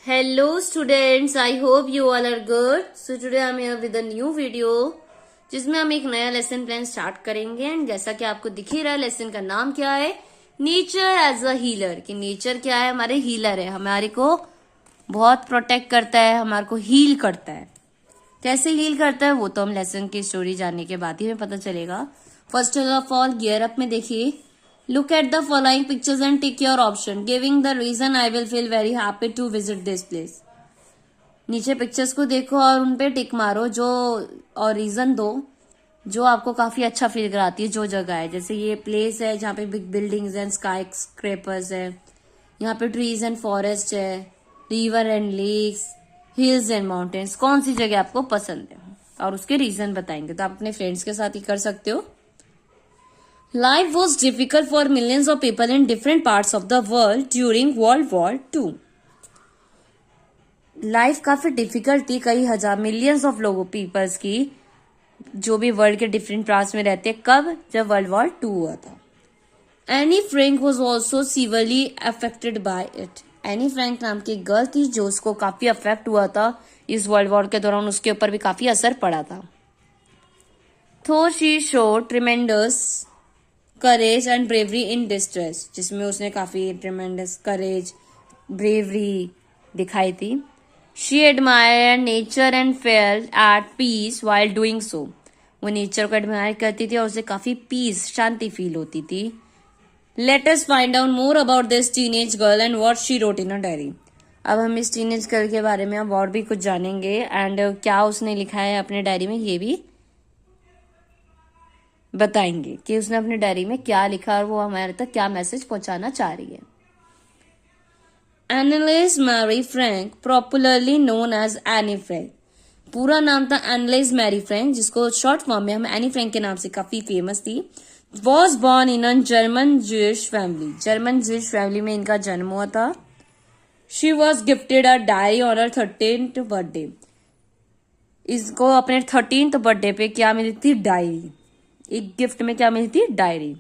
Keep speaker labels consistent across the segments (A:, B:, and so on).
A: Hello students, I hope you all are good. So today I'm here with a new video जिसमें हम एक नया lesson plan start करेंगे and जैसा कि आपको दिख ही रहा है लेसन का नाम क्या है, नेचर एज अ हीलर। कि नेचर क्या है, हमारे हीलर है, हमारे को बहुत प्रोटेक्ट करता है, हमारे को हील करता है। कैसे हील करता है वो तो हम लेसन की स्टोरी जानने के बाद ही हमें पता चलेगा। First of all gear up में देखिए, look at the following pictures and tick your option giving the reason I will feel very happy to visit this place। नीचे पिक्चर्स को देखो और उन पे टिक मारो जो और रीजन दो जो आपको काफी अच्छा फील कराती है जो जगह है। जैसे ये प्लेस है जहाँ पे big buildings and skyscrapers है, यहाँ पे ट्रीज एंड फॉरेस्ट है, river and lakes, hills and mountains. कौन सी जगह आपको पसंद है और उसके रीजन बताएंगे। तो आप अपने फ्रेंड्स के साथ ही कर सकते हो। Life was difficult for millions of people in different parts of the world during World War II। Life काफी डिफिकल्ट थी कई हजार मिलियंस ऑफ लोगों पीपल्स की जो भी वर्ल्ड के डिफरेंट पार्ट्स में रहते हैं। कब? जब वर्ल्ड वॉर 2 हुआ था। Anne Frank was also severely affected by it. Anne Frank नाम की गर्ल थी जो उसको काफी अफेक्ट हुआ था इस वर्ल्ड वॉर के दौरान, उसके ऊपर भी काफी असर पड़ा था। तो she show tremendous courage and bravery in distress, जिसमें उसने काफी ट्रिमेंडस करेज ब्रेवरी दिखाई थी। She admire nature and felt at peace while doing so. वो नेचर को एडमायर करती थी और उसे काफी पीस शांति फील होती थी। Let us find out more about this teenage girl and what she wrote in a diary. अब हम इस टीनेज गर्ल के बारे में अब और भी कुछ जानेंगे एंड क्या उसने लिखा है अपने डायरी में ये भी बताएंगे कि उसने अपने डायरी में क्या लिखा और वो हमारे तक क्या मैसेज पहुंचाना चाह रही है। Annelies Marie Frank, popularly known as Annie Frank. पूरा नाम था एनालिस मैरी फ्रैंक, जिसको शॉर्ट फॉर्म में हम एनी फ्रैंक के नाम से काफी फेमस थी। Was born in a German Jewish family. German Jewish family में इनका जन्म हुआ था। She was gifted a diary on her 13th birthday. इसको अपने 13th बर्थडे पे क्या मिली थी? डायरी। एक गिफ्ट में क्या मिली थी? Diary.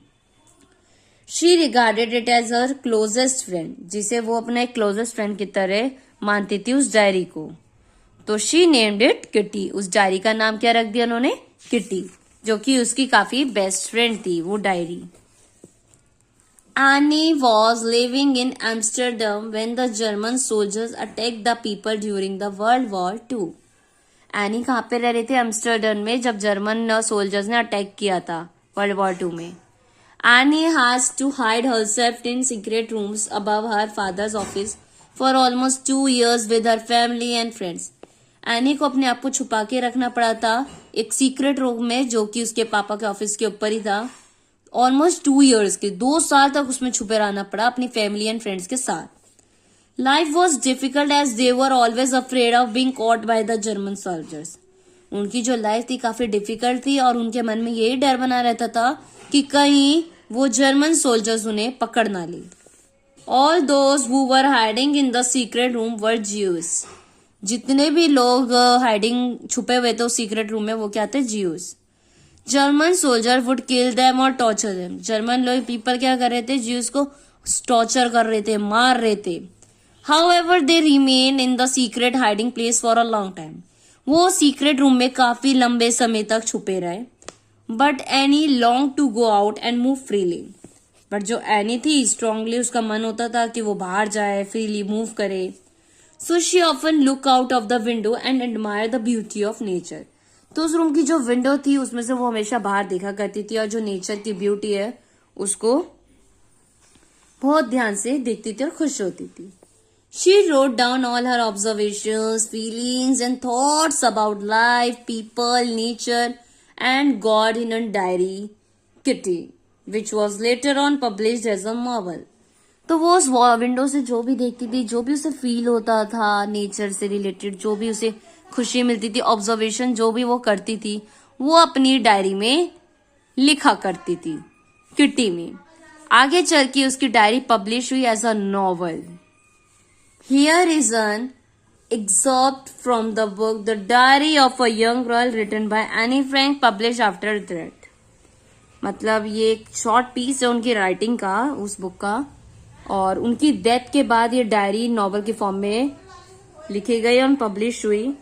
A: She regarded it as her closest friend, जिसे वो अपने क्लोजेस्ट फ्रेंड की तरह मानती थी उस डायरी को। तो शी नेम्ड इट किटी। उस डायरी का नाम क्या रख दिया उन्होंने? किटी, जो कि उसकी काफी बेस्ट फ्रेंड थी वो diary. Any was living in Amsterdam when the German soldiers attack the people during the world war 2। Any कहाँ पे रह रहे थे? एम्स्टरडम में, जब जर्मन सोल्जर्स ने अटैक किया था वर्ल्ड वॉर 2 में। Annie has to hide herself in secret rooms above her father's office for almost 2 years with her family and friends. Annie को अपने आप को छुपा के रखना पड़ा था एक सीक्रेट रूम में जो कि उसके पापा के ऑफिस के ऊपर ही था। ऑलमोस्ट 2 years के 2 साल तक उसमें छुपे रहना पड़ा अपनी फैमिली एंड फ्रेंड्स के साथ। Life was difficult as they were always afraid of being caught by the German soldiers। उनकी जो लाइफ थी काफी डिफिकल्ट थी और उनके मन में यही डर बना रहता था कि कहीं वो जर्मन सोल्जर्स उन्हें पकड़ ना ले। All those who were hiding in the secret room were Jews। जितने भी लोग हाइडिंग छुपे हुए थे उस सीक्रेट रूम में वो क्या थे? Jews। German soldier would kill them और टॉर्चर देम। जर्मन लोग पीपल क्या कर रहे थे? ज्यूज को टॉर्चर कर रहे थे, मार रहे थे। However, they remain in the secret hiding place for a long time। वो सीक्रेट रूम में काफी लंबे समय तक छुपे रहे। But Annie longed to go out and move freely। But जो एनी थी स्ट्रांगली उसका मन होता था कि वो बाहर जाए, फ्रीली मूव करे। So she often look out of the window and admire the beauty of nature। तो उस रूम की जो विंडो थी उसमें से वो हमेशा बाहर देखा करती थी और जो नेचर की ब्यूटी है उसको बहुत ध्यान से देखती थी और खुश होती थी। She wrote down all her observations, feelings and thoughts about life, people, nature and God in a diary, Kitty, which was later on published as a novel। तो वो उस विंडो से जो भी देखती थी, जो भी उसे फील होता था नेचर से रिलेटेड, जो भी उसे खुशी मिलती थी, ऑब्जर्वेशन जो भी वो करती थी, वो अपनी डायरी में लिखा करती थी किटी में। आगे चल के उसकी डायरी पब्लिश हुई as a novel. Here is an excerpt from the book The Diary of a Young Girl written by Annie Frank, published after that। मतलब ये एक शॉर्ट पीस है उनकी राइटिंग का, उस बुक का, और उनकी डेथ के बाद ये डायरी नॉवल के फॉर्म में लिखी गई और पब्लिश हुई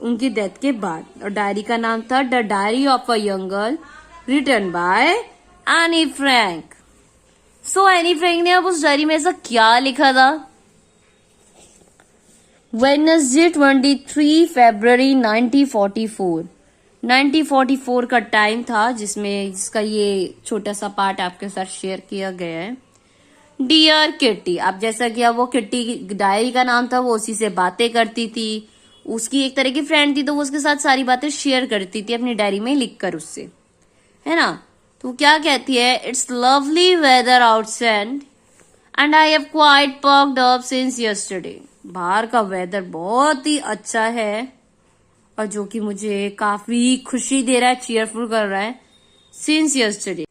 A: उनकी डेथ के बाद। और डायरी का नाम था the diary of a young girl, written by Annie Frank. So Annie Frank ने अब उस डायरी में ऐसा क्या लिखा था? वेडनेसडे 23 फरवरी 1944 का टाइम था जिसका ये छोटा सा पार्ट आपके साथ शेयर किया गया है। डियर किट्टी, अब जैसा कि अब वो किट्टी डायरी का नाम था, वो उसी से बातें करती थी, उसकी एक तरह की फ्रेंड थी, तो वो उसके साथ सारी बातें शेयर करती थी अपनी डायरी में लिखकर उससे, है ना। तो क्या कहती है? It's lovely weather outside and I have quite perked up since yesterday. बाहर का वेदर बहुत ही अच्छा है और जो कि मुझे काफी खुशी दे रहा है, चीयरफुल कर रहा है। Since yesterday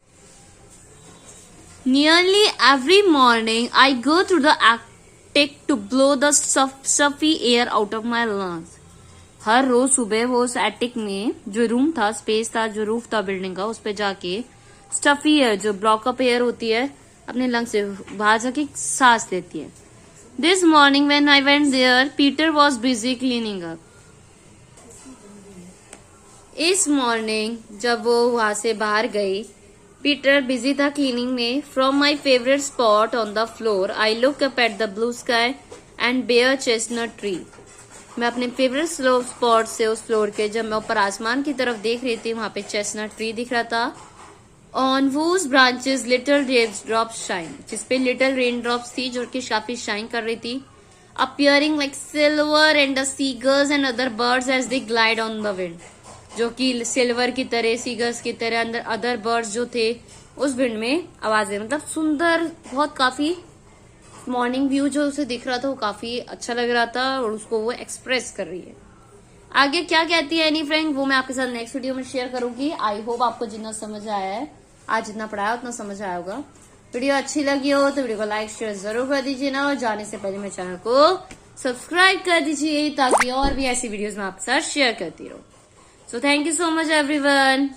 A: Nearly every morning, I go to the attic to blow the stuffy air out of my lungs. हर रोज सुबह वो उस एटिक में जो रूम था, स्पेस था, जो रूफ था बिल्डिंग का, उस पे जाके स्टफी एयर, जो ब्लॉकअप एयर होती है, अपने लंग से बाहर जाके सांस लेती है। This morning when I went there, Peter was busy cleaning up. इस मॉर्निंग जब वो वहां से बाहर गई, पीटर बिजी था क्लीनिंग में। From my favourite spot on the floor I look up at the blue sky and bare chestnut tree. मैं अपने फेवरेट स्पॉट से उस फ्लोर के जब मैं ऊपर आसमान की तरफ देख रही थी, वहां पे चेस्टनट ट्री दिख रहा था। On whose branches little raindrops shine, जिसपे लिटिल रेन ड्रॉप्स थी जो कि काफी शाइन कर रही थी। appearing like silver and the seagulls and other birds as they glide on the wind, जो कि सिल्वर की तरह, सीगर्स की तरह अंदर अदर बर्ड्स जो थे उस विंड में आवाजें, मतलब सुंदर, बहुत काफी मॉर्निंग व्यू जो उसे दिख रहा था वो काफी अच्छा लग रहा था और उसको वो एक्सप्रेस कर रही है। आगे क्या कहती है एनी फ्रैंक, वो मैं आपके साथ नेक्स्ट वीडियो में शेयर करूंगी। आई होप आपको जितना समझ आया है, आज जितना पढ़ाया उतना समझ आया होगा। वीडियो अच्छी लगी हो तो वीडियो को लाइक शेयर जरूर कर दीजिए ना, और जाने से पहले मेरे चैनल को सब्सक्राइब कर दीजिए ताकि और भी ऐसी वीडियोस मैं आपके साथ शेयर करती रहूं। So thank you so much everyone.